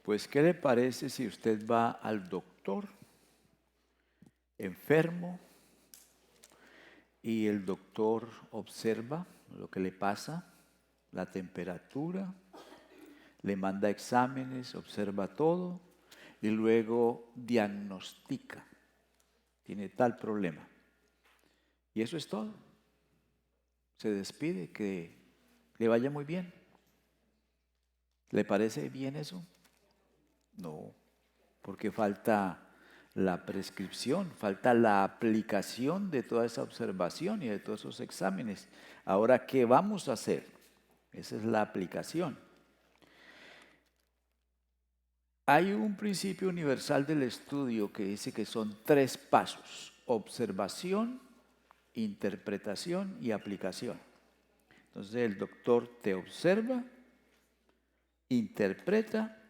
Pues, ¿qué le parece si usted va al doctor enfermo y el doctor observa lo que le pasa, la temperatura, le manda exámenes, observa todo y luego diagnostica, tiene tal problema? Y eso es todo. Se despide, que le vaya muy bien. ¿Le parece bien eso? No, porque falta la prescripción, falta la aplicación de toda esa observación y de todos esos exámenes. Ahora, ¿qué vamos a hacer? Esa es la aplicación. Hay un principio universal del estudio que dice que son 3 pasos: observación, interpretación y aplicación. Entonces el doctor te observa, interpreta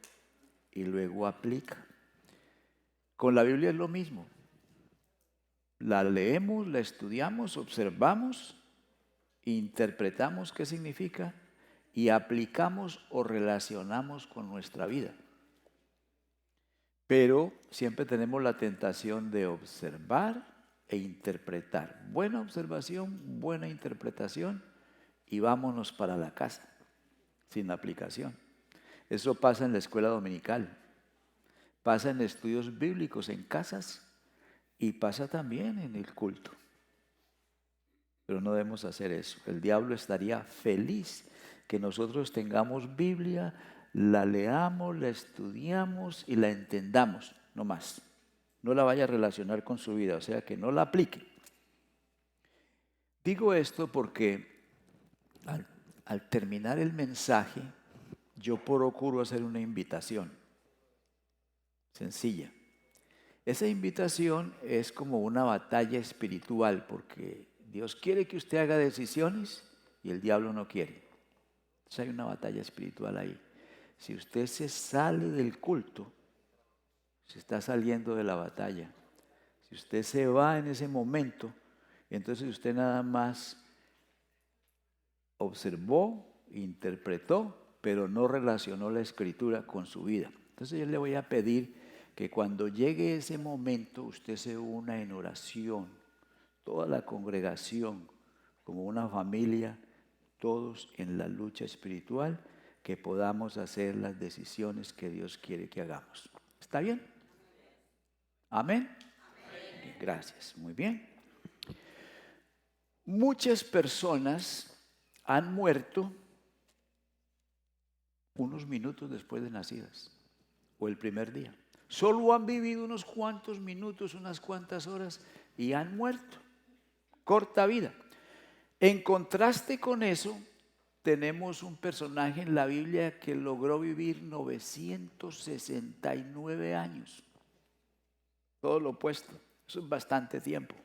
y luego aplica. Con la Biblia es lo mismo. La leemos, la estudiamos, observamos, interpretamos qué significa y aplicamos o relacionamos con nuestra vida. Pero siempre tenemos la tentación de observar e interpretar. Buena observación, buena interpretación y vámonos para la casa, sin aplicación. Eso pasa en la escuela dominical, pasa en estudios bíblicos en casas y pasa también en el culto. Pero no debemos hacer eso. El diablo estaría feliz que nosotros tengamos Biblia, la leamos, la estudiamos y la entendamos, no más. No la vaya a relacionar con su vida, o sea, que no la aplique. Digo esto porque al terminar el mensaje, yo procuro hacer una invitación sencilla. Esa invitación es como una batalla espiritual, porque Dios quiere que usted haga decisiones y el diablo no quiere. Entonces hay una batalla espiritual ahí. Si usted se sale del culto, se está saliendo de la batalla. Si usted se va en ese momento, entonces usted nada más observó, interpretó, pero no relacionó la escritura con su vida. Entonces yo le voy a pedir que cuando llegue ese momento usted se una en oración, toda la congregación, como una familia, todos en la lucha espiritual, que podamos hacer las decisiones que Dios quiere que hagamos. ¿Está bien? ¿Amén? Amén. Gracias, muy bien. Muchas personas han muerto unos minutos después de nacidas o el primer día. Solo han vivido unos cuantos minutos, unas cuantas horas y han muerto. Corta vida. En contraste con eso, tenemos un personaje en la Biblia que logró vivir 969 años. Todo lo opuesto. Eso es bastante tiempo.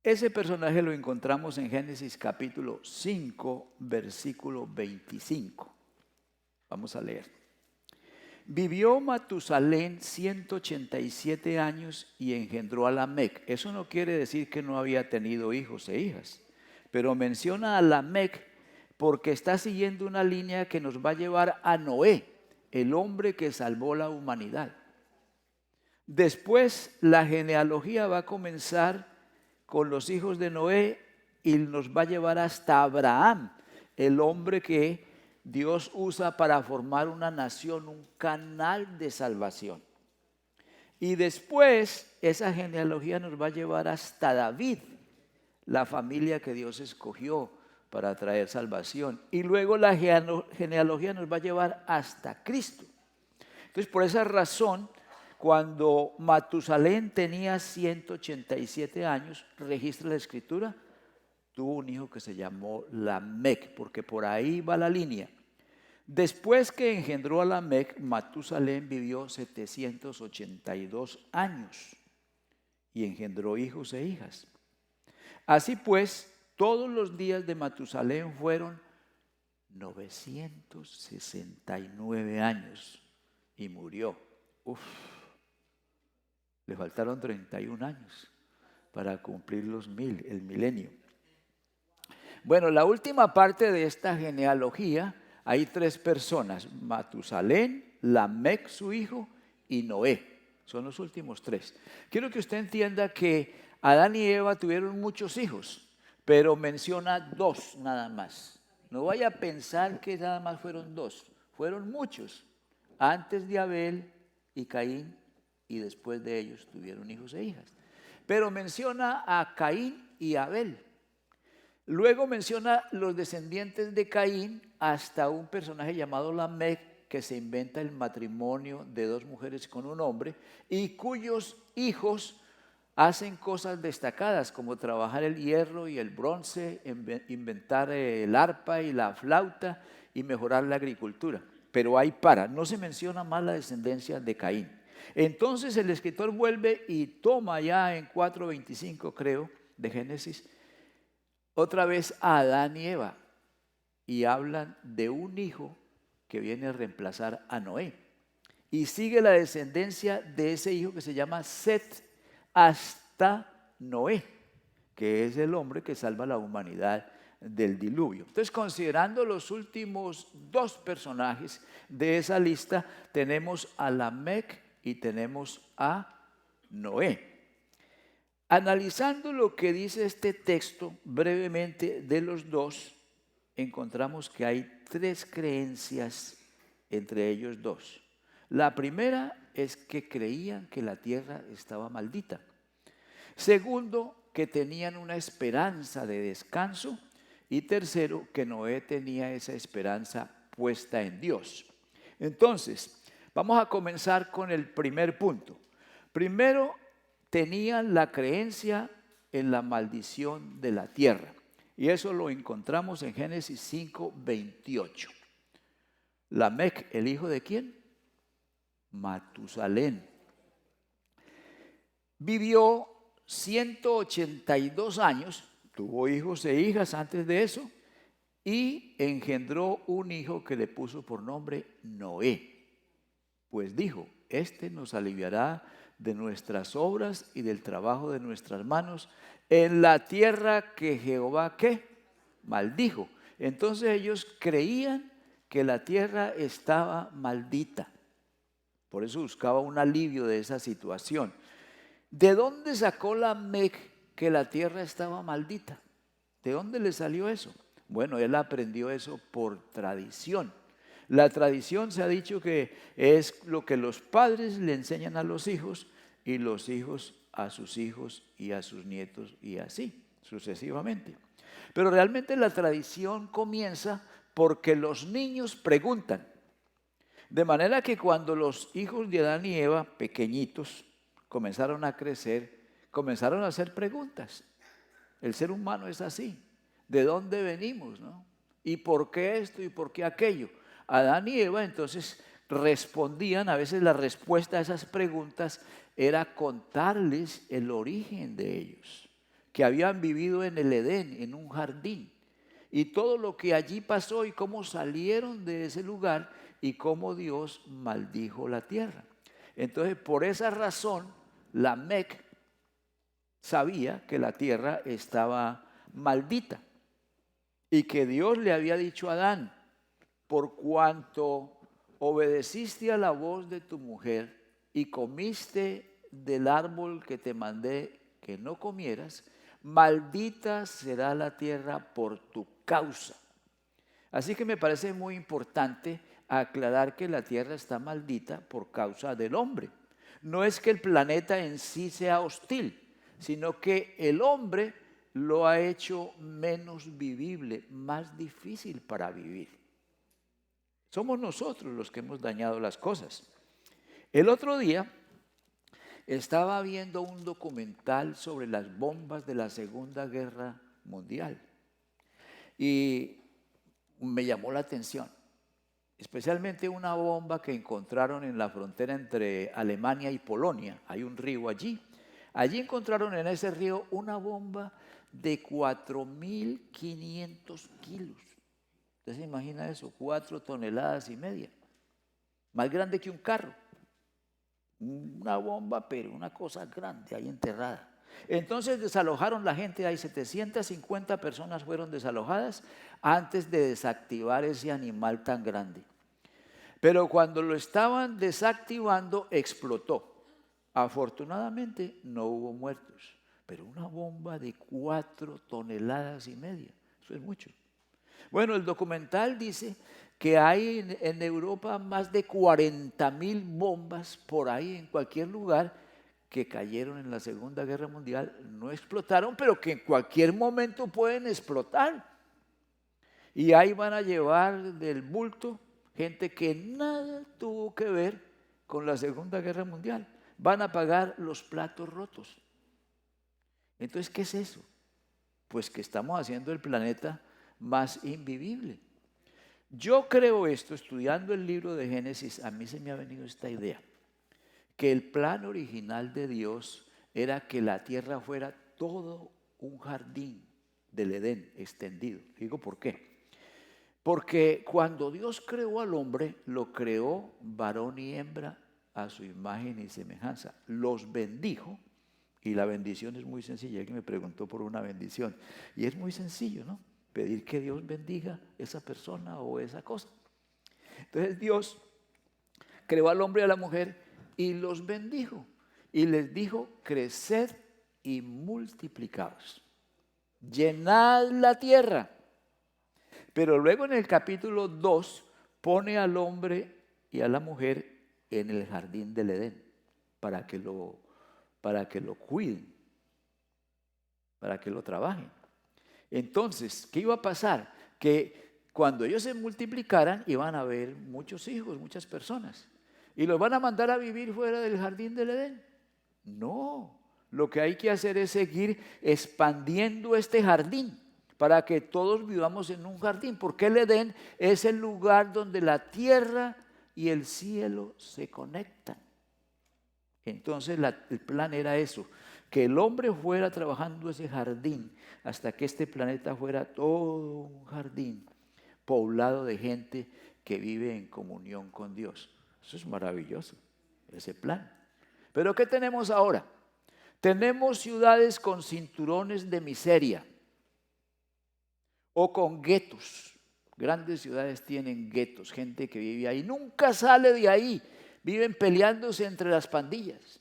Ese personaje lo encontramos en Génesis capítulo 5, versículo 25. Vamos a leer. Vivió Matusalén 187 años y engendró a Lamec. Eso no quiere decir que no había tenido hijos e hijas, pero menciona a Lamec porque está siguiendo una línea que nos va a llevar a Noé, el hombre que salvó la humanidad. Después la genealogía va a comenzar con los hijos de Noé y nos va a llevar hasta Abraham, el hombre que Dios usa para formar una nación, un canal de salvación. Y después esa genealogía nos va a llevar hasta David, la familia que Dios escogió para traer salvación. Y luego la genealogía nos va a llevar hasta Cristo. Entonces, por esa razón, cuando Matusalén tenía 187 años, registra la escritura, tuvo un hijo que se llamó Lamec, porque por ahí va la línea. Después que engendró a Lamec, Matusalén vivió 782 años y engendró hijos e hijas. Así pues, todos los días de Matusalén fueron 969 años y murió. Le faltaron 31 años para cumplir el milenio. Bueno, la última parte de esta genealogía hay tres personas: Matusalén, Lamec su hijo y Noé. Son los últimos tres. Quiero que usted entienda que Adán y Eva tuvieron muchos hijos, pero menciona dos nada más. No vaya a pensar que nada más fueron dos, fueron muchos. Antes de Abel y Caín, y después de ellos tuvieron hijos e hijas. Pero menciona a Caín y Abel. Luego menciona los descendientes de Caín hasta un personaje llamado Lamec, que se inventa el matrimonio de dos mujeres con un hombre y cuyos hijos hacen cosas destacadas como trabajar el hierro y el bronce, inventar el arpa y la flauta y mejorar la agricultura. Pero ahí para, no se menciona más la descendencia de Caín. Entonces el escritor vuelve y toma ya en 4:25 creo de Génesis otra vez a Adán y Eva y hablan de un hijo que viene a reemplazar a Noé. Y sigue la descendencia de ese hijo que se llama Set hasta Noé, que es el hombre que salva a la humanidad del diluvio. Entonces, considerando los últimos dos personajes de esa lista, tenemos a Lamec y tenemos a Noé. Analizando lo que dice este texto brevemente de los dos, encontramos que hay tres creencias entre ellos dos. La primera es que creían que la tierra estaba maldita. Segundo, que tenían una esperanza de descanso. Y tercero, que Noé tenía esa esperanza puesta en Dios. Entonces, vamos a comenzar con el primer punto. Primero, tenían la creencia en la maldición de la tierra. Y eso lo encontramos en Génesis 5:28. Lamec, ¿el hijo de quién? Matusalén. Vivió 182 años, tuvo hijos e hijas antes de eso, y engendró un hijo que le puso por nombre Noé. Pues dijo, este nos aliviará de nuestras obras y del trabajo de nuestras manos en la tierra que Jehová, ¿qué? Maldijo. Entonces ellos creían que la tierra estaba maldita. Por eso buscaba un alivio de esa situación. ¿De dónde sacó Lamec que la tierra estaba maldita? ¿De dónde le salió eso? Bueno, él aprendió eso por tradición. La tradición se ha dicho que es lo que los padres le enseñan a los hijos y los hijos a sus hijos y a sus nietos y así sucesivamente. Pero realmente la tradición comienza porque los niños preguntan. De manera que cuando los hijos de Adán y Eva, pequeñitos, comenzaron a crecer, comenzaron a hacer preguntas. El ser humano es así. ¿De dónde venimos, no? ¿Y por qué esto y por qué aquello? Adán y Eva entonces respondían, a veces la respuesta a esas preguntas era contarles el origen de ellos, que habían vivido en el Edén, en un jardín, y todo lo que allí pasó y cómo salieron de ese lugar y cómo Dios maldijo la tierra. Entonces, por esa razón, Lamec sabía que la tierra estaba maldita y que Dios le había dicho a Adán, por cuanto obedeciste a la voz de tu mujer y comiste del árbol que te mandé que no comieras, maldita será la tierra por tu causa. Así que me parece muy importante aclarar que la tierra está maldita por causa del hombre. No es que el planeta en sí sea hostil, sino que el hombre lo ha hecho menos vivible, más difícil para vivir. Somos nosotros los que hemos dañado las cosas. El otro día estaba viendo un documental sobre las bombas de la Segunda Guerra Mundial y me llamó la atención, especialmente una bomba que encontraron en la frontera entre Alemania y Polonia. Hay un río allí. Allí encontraron en ese río una bomba de 4.500 kilos. ¿Usted se imagina eso? 4,5 toneladas. Más grande que un carro. Una bomba, pero una cosa grande ahí enterrada. Entonces desalojaron la gente, hay 750 personas fueron desalojadas antes de desactivar ese animal tan grande. Pero cuando lo estaban desactivando, explotó. Afortunadamente no hubo muertos, pero una bomba de 4,5 toneladas, eso es mucho. Bueno, el documental dice que hay en Europa más de 40,000 bombas por ahí en cualquier lugar que cayeron en la Segunda Guerra Mundial, no explotaron, pero que en cualquier momento pueden explotar. Y ahí van a llevar del bulto gente que nada tuvo que ver con la Segunda Guerra Mundial. Van a pagar los platos rotos. Entonces, ¿qué es eso? Pues que estamos haciendo el planeta más invivible. Yo creo esto, estudiando el libro de Génesis, a mí se me ha venido esta idea, que el plan original de Dios era que la tierra fuera todo un jardín del Edén extendido. Digo, ¿por qué? Porque cuando Dios creó al hombre, lo creó varón y hembra a su imagen y semejanza. Los bendijo, y la bendición es muy sencilla. Alguien me preguntó por una bendición, y es muy sencillo, ¿no? Pedir que Dios bendiga esa persona o esa cosa. Entonces Dios creó al hombre y a la mujer y los bendijo. Y les dijo, creced y multiplicaos, llenad la tierra. Pero luego en el capítulo 2 pone al hombre y a la mujer en el jardín del Edén para que lo cuiden, para que lo trabajen. Entonces, ¿qué iba a pasar? Que cuando ellos se multiplicaran iban a haber muchos hijos, muchas personas. ¿Y los van a mandar a vivir fuera del jardín del Edén? No, lo que hay que hacer es seguir expandiendo este jardín para que todos vivamos en un jardín, porque el Edén es el lugar donde la tierra y el cielo se conectan. Entonces el plan era eso, que el hombre fuera trabajando ese jardín hasta que este planeta fuera todo un jardín poblado de gente que vive en comunión con Dios. Eso es maravilloso, ese plan. Pero ¿qué tenemos ahora? Tenemos ciudades con cinturones de miseria o con guetos. Grandes ciudades tienen guetos, gente que vive ahí, nunca sale de ahí, viven peleándose entre las pandillas.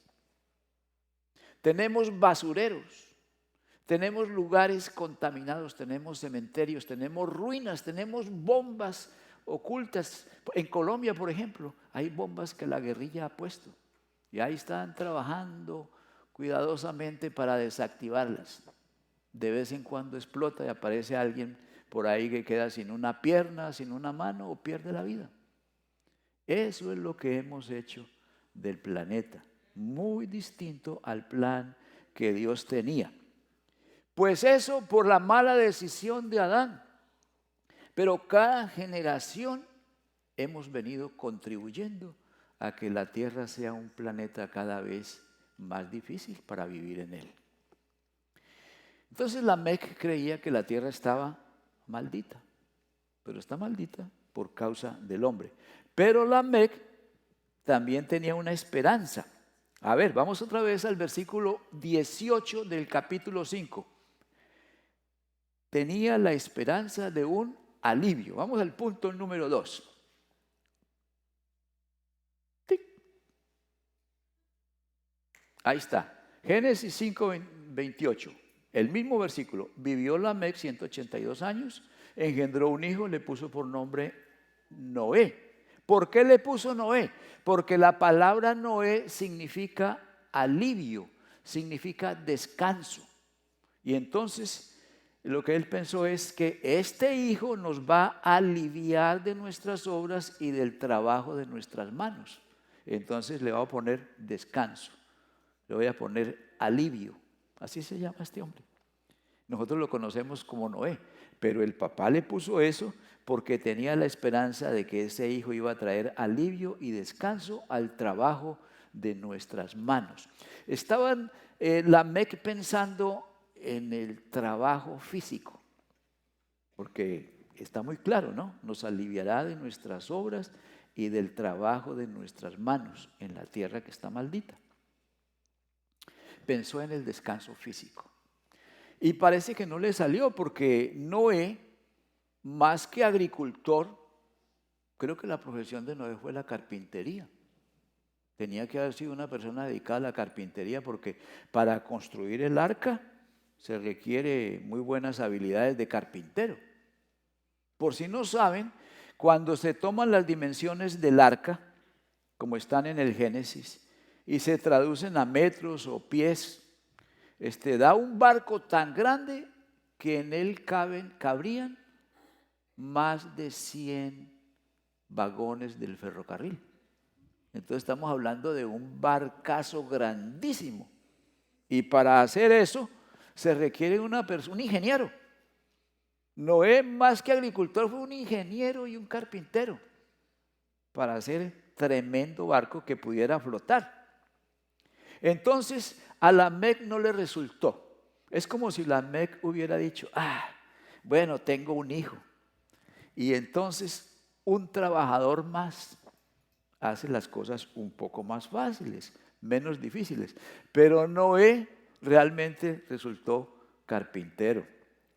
Tenemos basureros, tenemos lugares contaminados, tenemos cementerios, tenemos ruinas, tenemos bombas ocultas. En Colombia, por ejemplo, hay bombas que la guerrilla ha puesto y ahí están trabajando cuidadosamente para desactivarlas. De vez en cuando explota y aparece alguien por ahí que queda sin una pierna, sin una mano o pierde la vida. Eso es lo que hemos hecho del planeta, muy distinto al plan que Dios tenía. Pues eso por la mala decisión de Adán. Pero cada generación hemos venido contribuyendo a que la tierra sea un planeta cada vez más difícil para vivir en él. Entonces Lamec creía que la tierra estaba maldita, pero está maldita por causa del hombre. Pero Lamec también tenía una esperanza. A ver, vamos otra vez al versículo 18 del capítulo 5. Tenía la esperanza de un alivio. Vamos al punto número 2. Ahí está. Génesis 5:28. El mismo versículo. Vivió Lamec 182 años, engendró un hijo, le puso por nombre Noé. ¿Por qué le puso Noé? Porque la palabra Noé significa alivio, significa descanso. Y entonces lo que él pensó es que este hijo nos va a aliviar de nuestras obras y del trabajo de nuestras manos. Entonces le va a poner descanso, le voy a poner alivio. Así se llama este hombre. Nosotros lo conocemos como Noé, pero el papá le puso eso porque tenía la esperanza de que ese hijo iba a traer alivio y descanso al trabajo de nuestras manos. Estaban Lamec pensando en el trabajo físico, porque está muy claro, ¿no? Nos aliviará de nuestras obras y del trabajo de nuestras manos en la tierra que está maldita. pensó en el descanso físico. Y parece que no le salió porque Noé, más que agricultor, creo que la profesión de Noé fue la carpintería. Tenía que haber sido una persona dedicada a la carpintería porque para construir el arca se requiere muy buenas habilidades de carpintero. Por si no saben, cuando se toman las dimensiones del arca, como están en el Génesis, y se traducen a metros o pies, da un barco tan grande que en él cabrían más de 100 vagones del ferrocarril. Entonces estamos hablando de un barcazo grandísimo. Y para hacer eso se requiere un ingeniero. Noé, más que agricultor, fue un ingeniero y un carpintero para hacer tremendo barco que pudiera flotar. Entonces a Lamec no le resultó. Es como si Lamec hubiera dicho, bueno, tengo un hijo. Y entonces un trabajador más hace las cosas un poco más fáciles, menos difíciles. Pero Noé realmente resultó carpintero.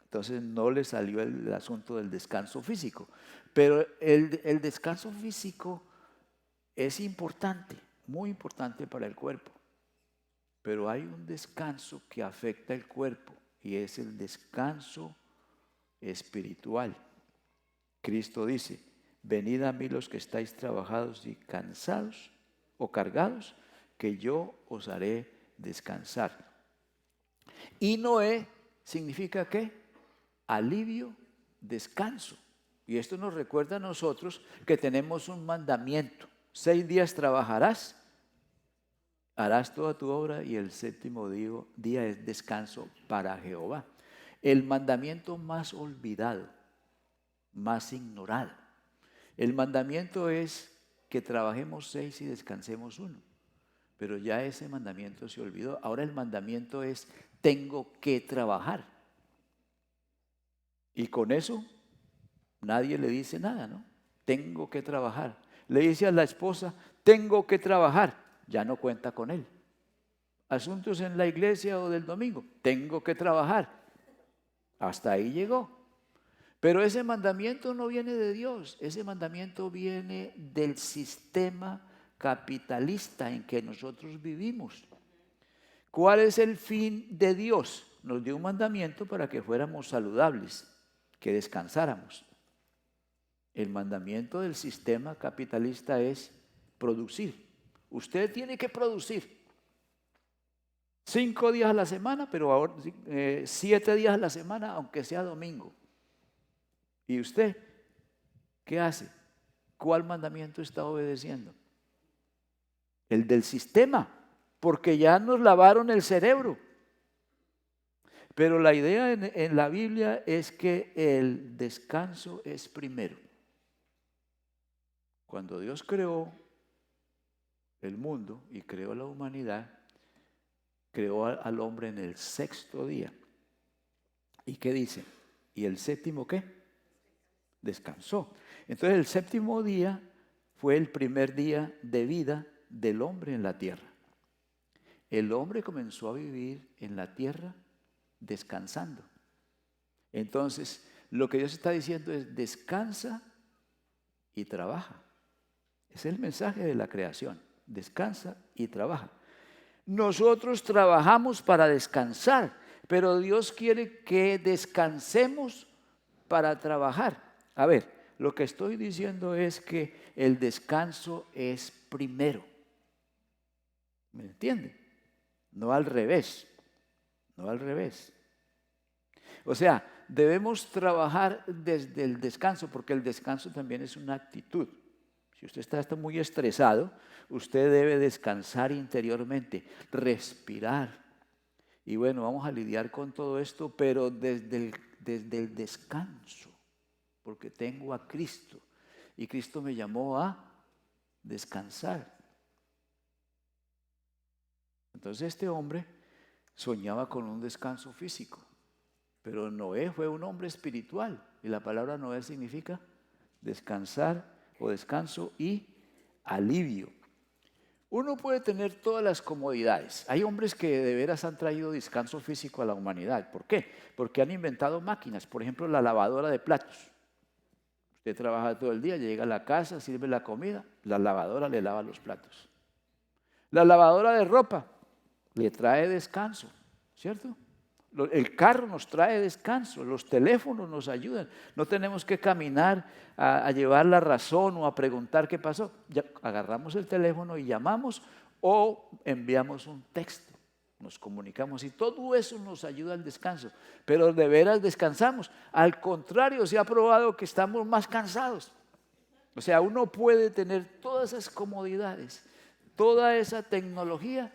Entonces no le salió el asunto del descanso físico. Pero el descanso físico es importante, muy importante para el cuerpo. Pero hay un descanso que afecta el cuerpo y es el descanso espiritual. Cristo dice, venid a mí los que estáis trabajados y cansados o cargados, que yo os haré descansar. Y Noé significa ¿qué? Alivio, descanso. Y esto nos recuerda a nosotros que tenemos un mandamiento. 6 días trabajarás, harás toda tu obra y el séptimo día es descanso para Jehová. El mandamiento más olvidado, más ignorado. El mandamiento es que trabajemos 6 y descansemos 1. Pero ya ese mandamiento se olvidó. Ahora el mandamiento es, tengo que trabajar. Y con eso nadie le dice nada, ¿no? Tengo que trabajar. Le dice a la esposa, tengo que trabajar. Ya no cuenta con él. Asuntos en la iglesia o del domingo, tengo que trabajar. Hasta ahí llegó. Pero ese mandamiento no viene de Dios, ese mandamiento viene del sistema capitalista en que nosotros vivimos. ¿Cuál es el fin de Dios? Nos dio un mandamiento para que fuéramos saludables, que descansáramos. El mandamiento del sistema capitalista es producir. Usted tiene que producir 5 días a la semana, pero ahora 7 días a la semana, aunque sea domingo. ¿Y usted qué hace? ¿Cuál mandamiento está obedeciendo? El del sistema, porque ya nos lavaron el cerebro. Pero la idea en la Biblia es que el descanso es primero. Cuando Dios creó el mundo y creó la humanidad, creó al hombre en el 6.º día. ¿Y qué dice? ¿Y el séptimo qué? Descansó. Entonces el 7.º día fue el primer día de vida del hombre en la tierra. El hombre comenzó a vivir en la tierra descansando. Entonces, lo que Dios está diciendo es descansa y trabaja. Es el mensaje de la creación. Descansa y trabaja. Nosotros trabajamos para descansar, pero Dios quiere que descansemos para trabajar. A ver, lo que estoy diciendo es que el descanso es primero. ¿Me entienden? No al revés. No al revés. O sea, debemos trabajar desde el descanso, porque el descanso también es una actitud. Si usted está muy estresado, usted debe descansar interiormente, respirar. Y bueno, vamos a lidiar con todo esto, pero desde el descanso, porque tengo a Cristo. Y Cristo me llamó a descansar. Entonces este hombre soñaba con un descanso físico. Pero Noé fue un hombre espiritual. Y la palabra Noé significa descansar o descanso y alivio. Uno puede tener todas las comodidades. Hay hombres que de veras han traído descanso físico a la humanidad. ¿Por qué? Porque han inventado máquinas. Por ejemplo, la lavadora de platos. Usted trabaja todo el día, llega a la casa, sirve la comida, la lavadora le lava los platos. La lavadora de ropa le trae descanso, ¿cierto? El carro nos trae descanso, los teléfonos nos ayudan. No tenemos que caminar a llevar la razón o a preguntar qué pasó. Ya agarramos el teléfono y llamamos o enviamos un texto. Nos comunicamos y todo eso nos ayuda al descanso. Pero de veras descansamos. Al contrario, se ha probado que estamos más cansados. O sea, uno puede tener todas esas comodidades, toda esa tecnología,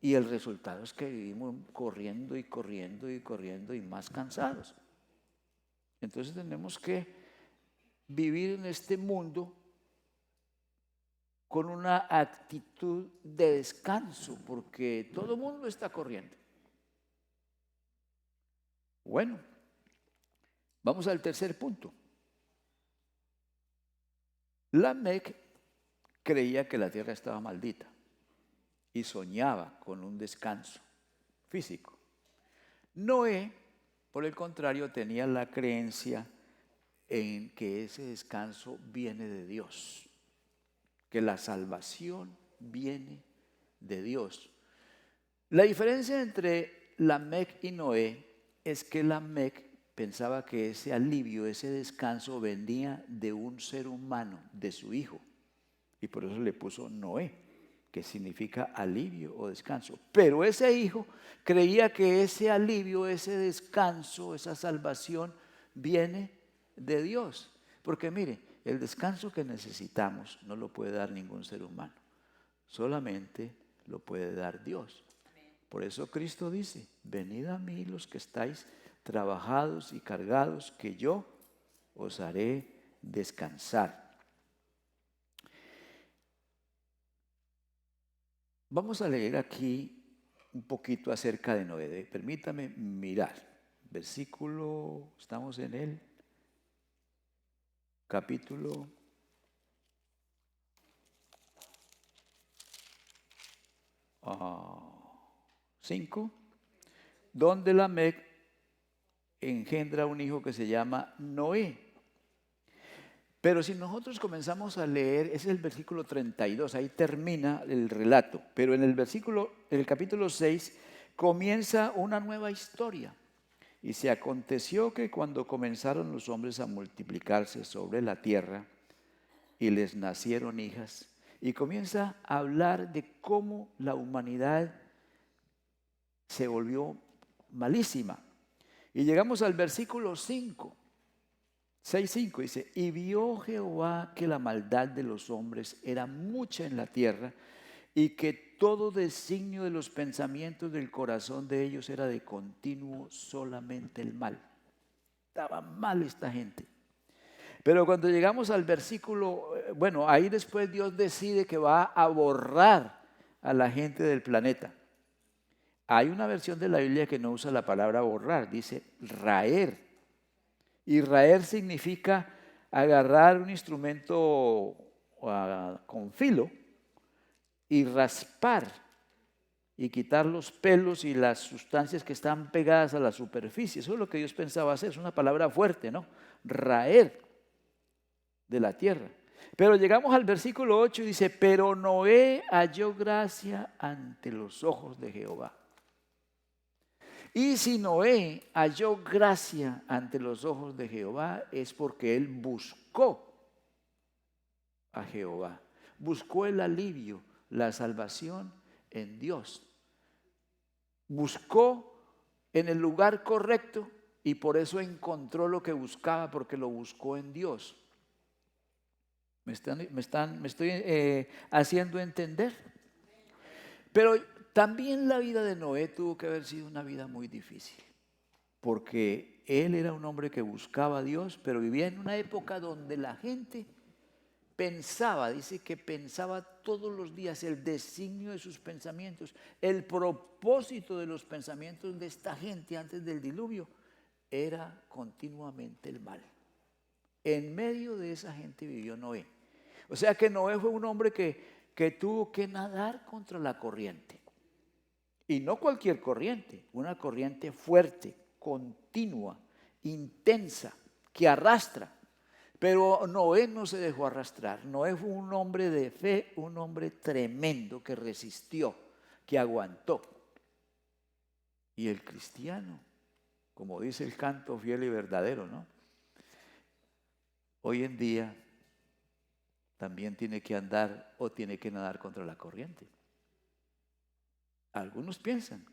y el resultado es que vivimos corriendo y corriendo y corriendo y más cansados. Entonces tenemos que vivir en este mundo con una actitud de descanso, porque todo el mundo está corriendo. Bueno, vamos al tercer punto. Lamec creía que la tierra estaba maldita y soñaba con un descanso físico. Noé, por el contrario, tenía la creencia en que ese descanso viene de Dios, que la salvación viene de Dios. La diferencia entre Lamec y Noé es que Lamec pensaba que ese alivio, ese descanso venía de un ser humano, de su hijo, y por eso le puso Noé, que significa alivio o descanso. Pero ese hijo creía que ese alivio, ese descanso, esa salvación viene de Dios. Porque mire, el descanso que necesitamos no lo puede dar ningún ser humano, solamente lo puede dar Dios. Por eso Cristo dice: venid a mí los que estáis trabajados y cargados, que yo os haré descansar. Vamos a leer aquí un poquito acerca de Noé. Permítame mirar. Versículo, estamos en el capítulo 5, donde Lamec engendra un hijo que se llama Noé. Pero si nosotros comenzamos a leer, ese es el versículo 32, ahí termina el relato. Pero en el capítulo 6, comienza una nueva historia. Y se aconteció que cuando comenzaron los hombres a multiplicarse sobre la tierra y les nacieron hijas, y comienza a hablar de cómo la humanidad se volvió malísima. Y llegamos al versículo 5. 6:5 dice: y vio Jehová que la maldad de los hombres era mucha en la tierra, y que todo designio de los pensamientos del corazón de ellos era de continuo solamente el mal. Estaba mal esta gente. Pero cuando llegamos al versículo, bueno, ahí después Dios decide que va a borrar a la gente del planeta. Hay una versión de la Biblia que no usa la palabra borrar, dice raer. Y raer significa agarrar un instrumento con filo y raspar y quitar los pelos y las sustancias que están pegadas a la superficie. Eso es lo que Dios pensaba hacer. Es una palabra fuerte, ¿no? Raer de la tierra. Pero llegamos al versículo 8 y dice: pero Noé halló gracia ante los ojos de Jehová. Y si Noé halló gracia ante los ojos de Jehová, es porque él buscó a Jehová. Buscó el alivio, la salvación en Dios. Buscó en el lugar correcto y por eso encontró lo que buscaba, porque lo buscó en Dios. ¿Me estoy haciendo entender? Pero también la vida de Noé tuvo que haber sido una vida muy difícil, porque él era un hombre que buscaba a Dios, pero vivía en una época donde la gente pensaba, dice que pensaba todos los días el designio de sus pensamientos, el propósito de los pensamientos de esta gente antes del diluvio era continuamente el mal. En medio de esa gente vivió Noé. O sea que Noé fue un hombre que que tuvo que nadar contra la corriente. Y no cualquier corriente, una corriente fuerte, continua, intensa, que arrastra. Pero Noé no se dejó arrastrar. Noé fue un hombre de fe, un hombre tremendo que resistió, que aguantó. Y el cristiano, como dice el canto fiel y verdadero, ¿no? Hoy en día también tiene que andar o tiene que nadar contra la corriente. Algunos piensan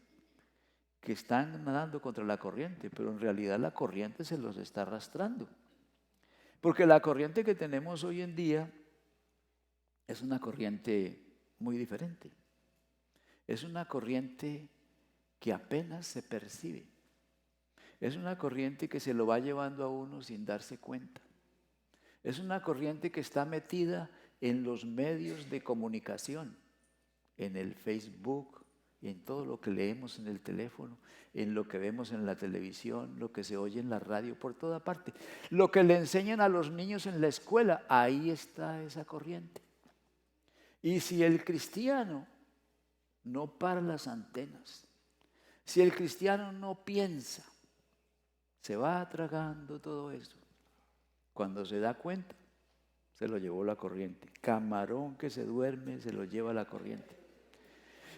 que están nadando contra la corriente, pero en realidad la corriente se los está arrastrando. Porque la corriente que tenemos hoy en día es una corriente muy diferente. Es una corriente que apenas se percibe. Es una corriente que se lo va llevando a uno sin darse cuenta. Es una corriente que está metida en los medios de comunicación, en el Facebook, en todo lo que leemos en el teléfono, en lo que vemos en la televisión, lo que se oye en la radio, por toda parte. Lo que le enseñan a los niños en la escuela, ahí está esa corriente. Y si el cristiano no para las antenas, si el cristiano no piensa, se va tragando todo eso. Cuando se da cuenta, se lo llevó la corriente. Camarón que se duerme, se lo lleva la corriente.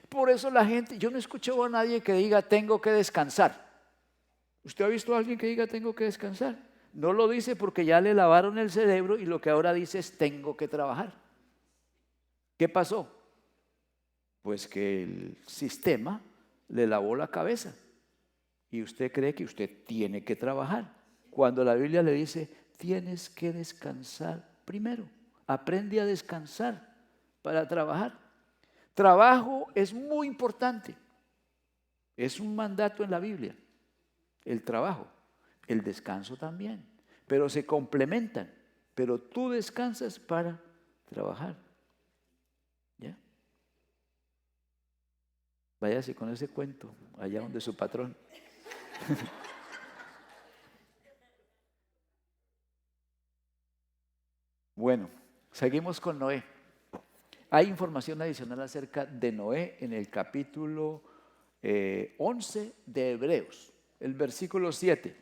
Por eso la gente, yo no he escuchado a nadie que diga tengo que descansar. ¿Usted ha visto a alguien que diga tengo que descansar? No lo dice porque ya le lavaron el cerebro y lo que ahora dice es tengo que trabajar. ¿Qué pasó? Pues que el sistema le lavó la cabeza y usted cree que usted tiene que trabajar. Cuando la Biblia le dice tienes que descansar primero. Aprende a descansar para trabajar. Trabajo es muy importante. Es un mandato en la Biblia. El trabajo, el descanso también. Pero se complementan. Pero tú descansas para trabajar. ¿Ya? Váyase con ese cuento allá donde su patrón. Bueno, seguimos con Noé. Hay información adicional acerca de Noé en el capítulo 11 de Hebreos, el versículo 7.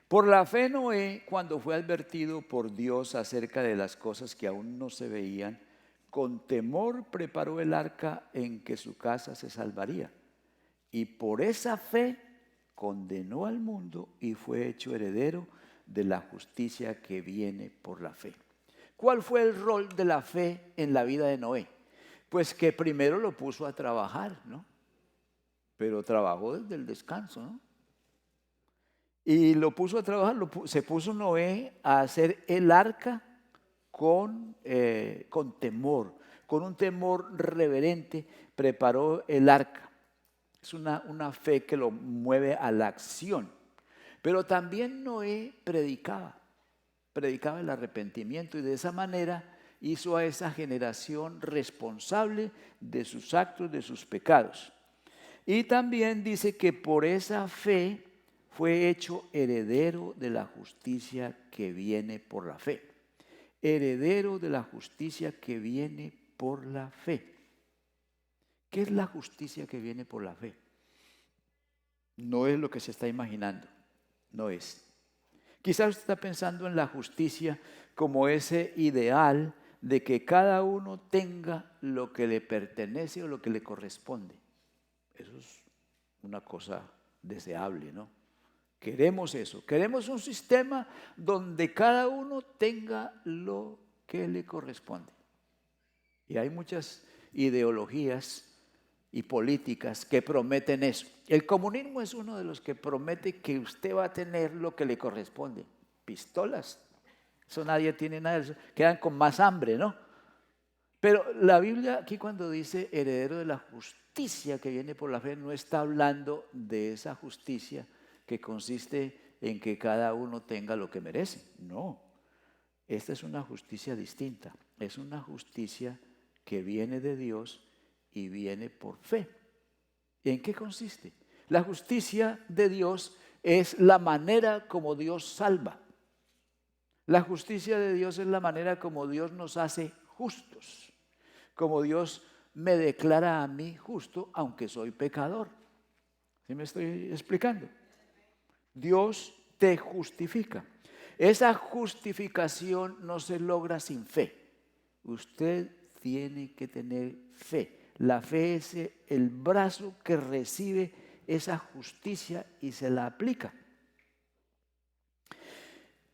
Por la fe Noé, cuando fue advertido por Dios acerca de las cosas que aún no se veían, con temor preparó el arca en que su casa se salvaría. Y por esa fe condenó al mundo y fue hecho heredero de la justicia que viene por la fe. ¿Cuál fue el rol de la fe en la vida de Noé? Pues que primero lo puso a trabajar, ¿no? Pero trabajó desde el descanso, ¿no? Y lo puso a trabajar, se puso Noé a hacer el arca con temor, con un temor reverente, preparó el arca. Es una fe que lo mueve a la acción. Pero también Noé predicaba el arrepentimiento y de esa manera hizo a esa generación responsable de sus actos, de sus pecados. Y también dice que por esa fe fue hecho heredero de la justicia que viene por la fe. Heredero de la justicia que viene por la fe. ¿Qué es la justicia que viene por la fe? No es lo que se está imaginando, no es. Quizás usted está pensando en la justicia como ese ideal de que cada uno tenga lo que le pertenece o lo que le corresponde. Eso es una cosa deseable, ¿no? Queremos eso, queremos un sistema donde cada uno tenga lo que le corresponde. Y hay muchas ideologías y políticas que prometen eso. El comunismo es uno de los que promete que usted va a tener lo que le corresponde. Pistolas, eso nadie tiene nada de eso, quedan con más hambre, ¿no? Pero la Biblia aquí cuando dice heredero de la justicia que viene por la fe, no está hablando de esa justicia que consiste en que cada uno tenga lo que merece. No, esta es una justicia distinta, es una justicia que viene de Dios y viene por fe. ¿En qué consiste? La justicia de Dios es la manera como Dios salva. La justicia de Dios es la manera como Dios nos hace justos, como Dios me declara a mí justo, aunque soy pecador. ¿Sí me estoy explicando? Dios te justifica. Esa justificación no se logra sin fe. Usted tiene que tener fe. La fe es el brazo que recibe esa justicia y se la aplica.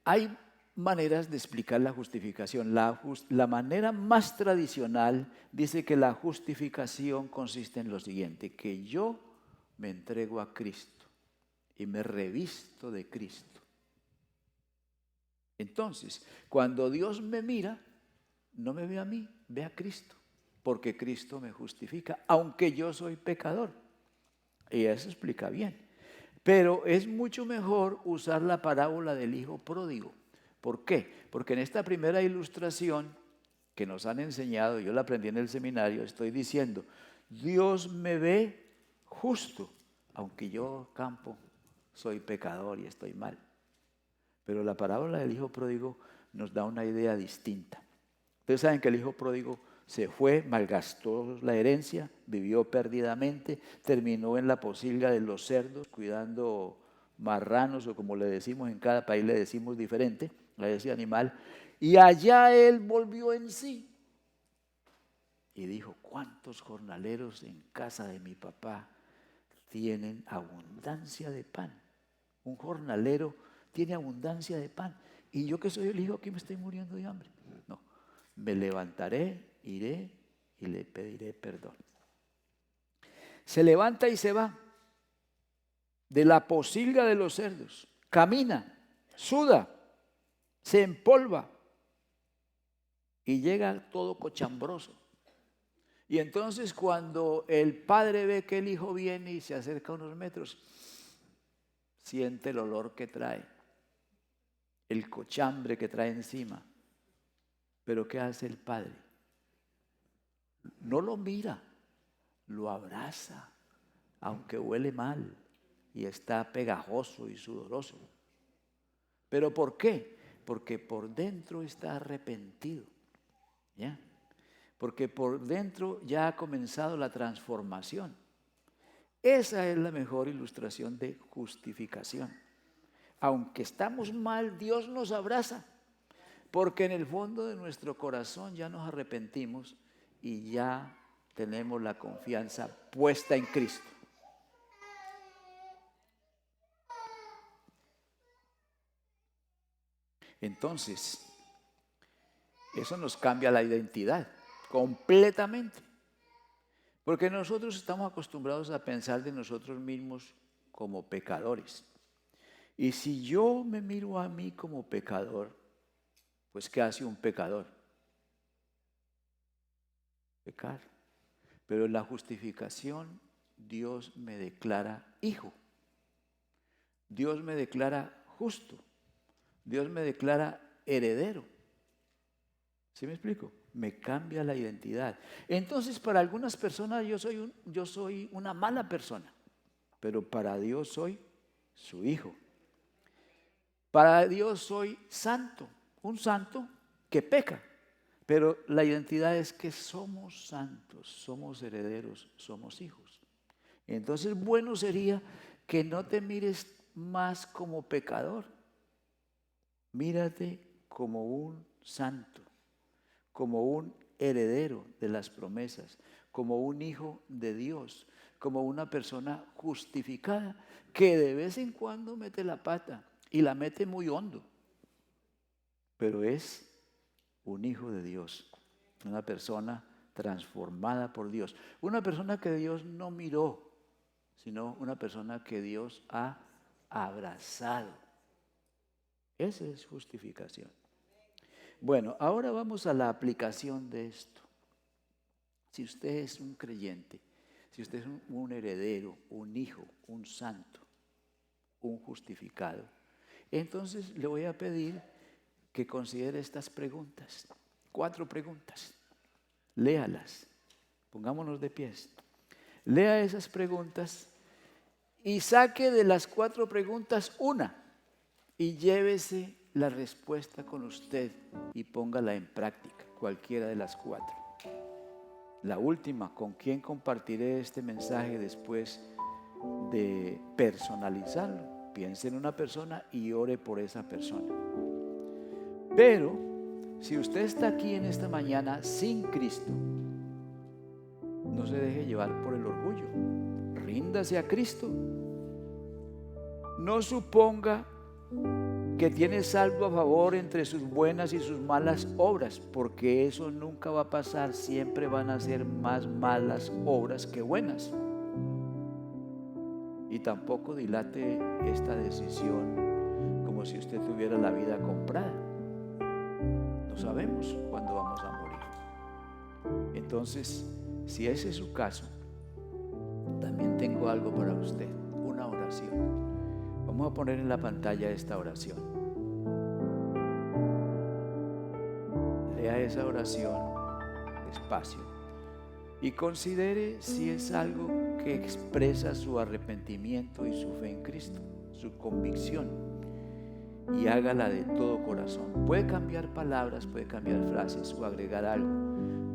Hay maneras de explicar la justificación. La manera más tradicional dice que la justificación consiste en lo siguiente: que yo me entrego a Cristo y me revisto de Cristo. Entonces, cuando Dios me mira, no me ve a mí, ve a Cristo, porque Cristo me justifica, aunque yo soy pecador. Y eso explica bien. Pero es mucho mejor usar la parábola del hijo pródigo. ¿Por qué? Porque en esta primera ilustración que nos han enseñado, yo la aprendí en el seminario, estoy diciendo, Dios me ve justo, aunque yo, campo, soy pecador y estoy mal. Pero la parábola del hijo pródigo nos da una idea distinta. Ustedes saben que el hijo pródigo se fue, malgastó la herencia, vivió perdidamente, terminó en la pocilga de los cerdos, cuidando marranos, o como le decimos en cada país, le decimos diferente a ese animal. Y allá él volvió en sí y dijo: ¿cuántos jornaleros en casa de mi papá tienen abundancia de pan? Un jornalero tiene abundancia de pan. Y yo, que soy el hijo, aquí me estoy muriendo de hambre. No, me levantaré, iré y le pediré perdón. Se levanta y se va de la pocilga de los cerdos. Camina, suda, se empolva y llega todo cochambroso. Y entonces, cuando el padre ve que el hijo viene y se acerca unos metros, siente el olor que trae, el cochambre que trae encima. Pero ¿qué hace el padre? No lo mira, lo abraza, aunque huele mal y está pegajoso y sudoroso. ¿Pero por qué? Porque por dentro está arrepentido, ¿ya? Porque por dentro ya ha comenzado la transformación. Esa es la mejor ilustración de justificación. Aunque estamos mal, Dios nos abraza, porque en el fondo de nuestro corazón ya nos arrepentimos y ya tenemos la confianza puesta en Cristo. Entonces, eso nos cambia la identidad completamente, porque nosotros estamos acostumbrados a pensar de nosotros mismos como pecadores. Y si yo me miro a mí como pecador, pues ¿qué hace un pecador? Pecar. Pero en la justificación, Dios me declara hijo. Dios me declara justo. Dios me declara heredero. ¿Sí me explico? Me cambia la identidad. Entonces, para algunas personas yo soy una mala persona, pero para Dios soy su hijo. Para Dios soy santo, un santo que peca. Pero la identidad es que somos santos, somos herederos, somos hijos. Entonces, bueno sería que no te mires más como pecador. Mírate como un santo, como un heredero de las promesas, como un hijo de Dios, como una persona justificada que de vez en cuando mete la pata y la mete muy hondo, pero es un hijo de Dios, una persona transformada por Dios, una persona que Dios no miró, sino una persona que Dios ha abrazado. Esa es justificación. Bueno, ahora vamos a la aplicación de esto. Si usted es un creyente, si usted es un heredero, un hijo, un santo, un justificado, entonces le voy a pedir que considere estas preguntas. 4 preguntas. Léalas. Pongámonos de pies. Lea esas preguntas y saque de las 4 preguntas una y llévese la respuesta con usted y póngala en práctica. cualquiera de las cuatro. La última, ¿con quién compartiré este mensaje después de personalizarlo? Piense en una persona y ore por esa persona. Pero si usted está aquí en esta mañana sin Cristo, no se deje llevar por el orgullo. Ríndase a Cristo. No suponga que tiene saldo a favor entre sus buenas y sus malas obras, porque eso nunca va a pasar. Siempre van a ser más malas obras que buenas. Y tampoco dilate esta decisión como si usted tuviera la vida comprada. No sabemos cuándo vamos a morir. Entonces, si ese es su caso, también tengo algo para usted, una oración. Vamos a poner en la pantalla esta oración. Lea esa oración despacio y considere si es algo que expresa su arrepentimiento y su fe en Cristo, su convicción, y hágala de todo corazón. Puede cambiar palabras, puede cambiar frases o agregar algo,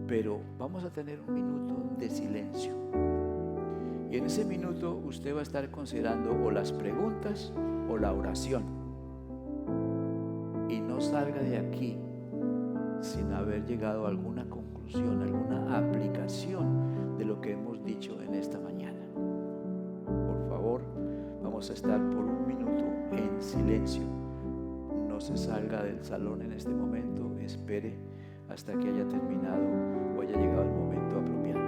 pero vamos a tener un minuto de silencio. Y en ese minuto usted va a estar considerando o las preguntas o la oración. Y no salga de aquí sin haber llegado a alguna conclusión, alguna aplicación de lo que hemos dicho en esta mañana. Por favor, vamos a estar por un minuto en silencio. No se salga del salón en este momento, espere hasta que haya terminado o haya llegado el momento apropiado.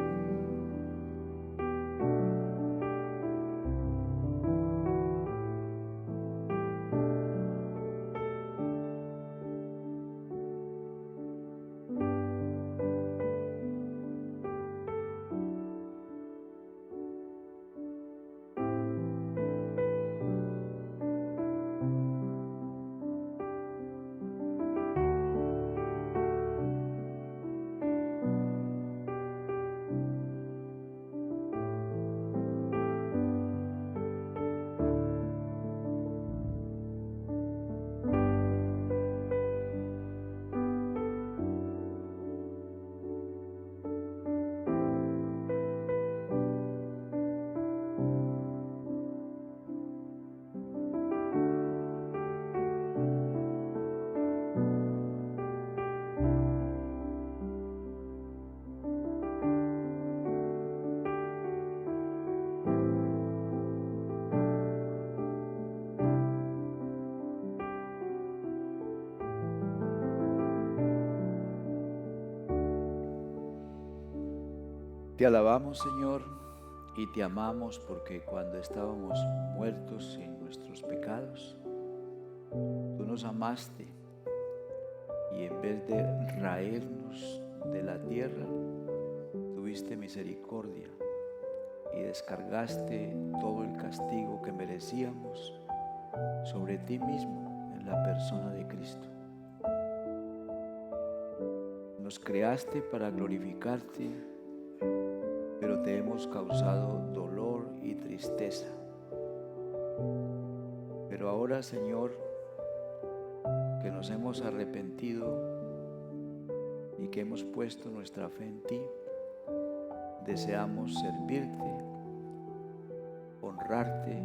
Te alabamos, Señor, y te amamos porque cuando estábamos muertos en nuestros pecados, tú nos amaste y en vez de raernos de la tierra, tuviste misericordia y descargaste todo el castigo que merecíamos sobre ti mismo en la persona de Cristo. Nos creaste para glorificarte, pero te hemos causado dolor y tristeza. Pero ahora, Señor, que nos hemos arrepentido y que hemos puesto nuestra fe en ti, deseamos servirte, honrarte